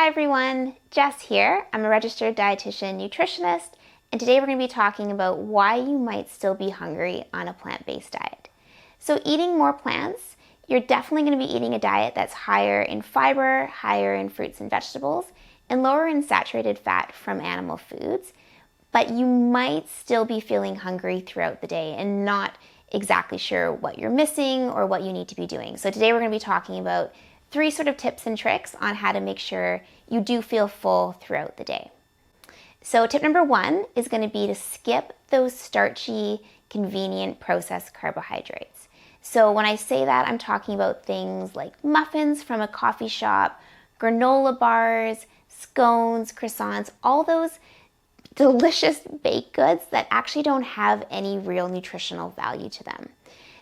Hi everyone, Jess here. I'm a registered dietitian nutritionist, and today we're going to be talking about why you might still be hungry on a plant-based diet. So eating more plants, you're definitely going to be eating a diet that's higher in fiber, higher in fruits and vegetables, and lower in saturated fat from animal foods, but you might still be feeling hungry throughout the day and not exactly sure what you're missing or what you need to be doing. So today we're going to be talking about 3 sort of tips and tricks on how to make sure you do feel full throughout the day. So tip number 1 is going to be to skip those starchy, convenient processed carbohydrates. So when I say that, I'm talking about things like muffins from a coffee shop, granola bars, scones, croissants, all those delicious baked goods that actually don't have any real nutritional value to them.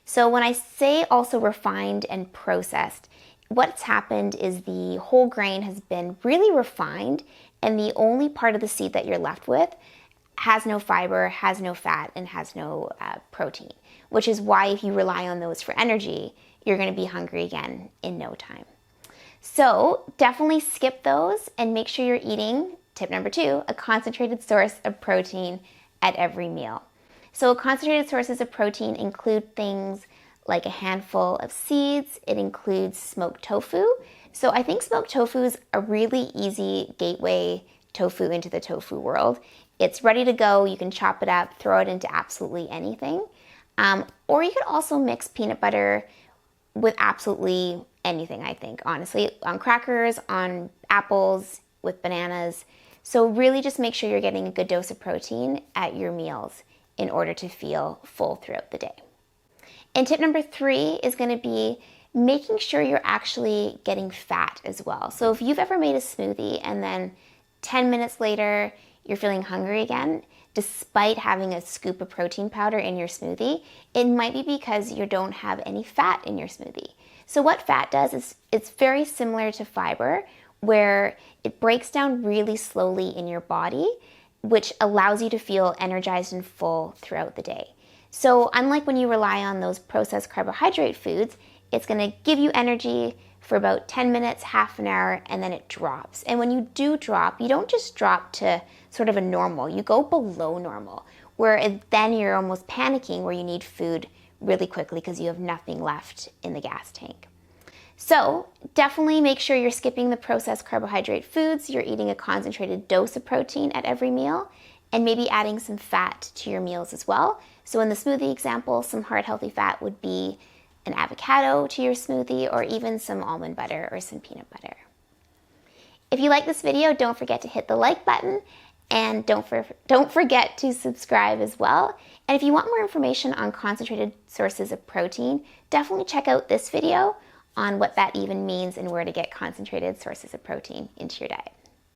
So when I say also refined and processed, what's happened is the whole grain has been really refined, and the only part of the seed that you're left with has no fiber, has no fat, and has no protein, which is why if you rely on those for energy, you're going to be hungry again in no time. So definitely skip those and make sure you're eating, tip number 2, a concentrated source of protein at every meal. So concentrated sources of protein include things like a handful of seeds. It includes smoked tofu. So I think smoked tofu is a really easy gateway tofu into the tofu world. It's ready to go. You can chop it up, throw it into absolutely anything. Or you could also mix peanut butter with absolutely anything, I think, honestly, on crackers, on apples, with bananas. So really just make sure you're getting a good dose of protein at your meals in order to feel full throughout the day. And tip number 3 is going to be making sure you're actually getting fat as well. So if you've ever made a smoothie and then 10 minutes later you're feeling hungry again, despite having a scoop of protein powder in your smoothie, it might be because you don't have any fat in your smoothie. So what fat does is it's very similar to fiber, where it breaks down really slowly in your body, which allows you to feel energized and full throughout the day. So unlike when you rely on those processed carbohydrate foods, it's going to give you energy for about 10 minutes, half an hour, and then it drops. And when you do drop, you don't just drop to sort of a normal, you go below normal, where then you're almost panicking where you need food really quickly because you have nothing left in the gas tank. So definitely make sure you're skipping the processed carbohydrate foods, you're eating a concentrated dose of protein at every meal, and maybe adding some fat to your meals as well. So in the smoothie example, some heart healthy fat would be an avocado to your smoothie, or even some almond butter or some peanut butter. If you like this video, don't forget to hit the like button, and don't forget to subscribe as well. And if you want more information on concentrated sources of protein, definitely check out this video on what that even means and where to get concentrated sources of protein into your diet.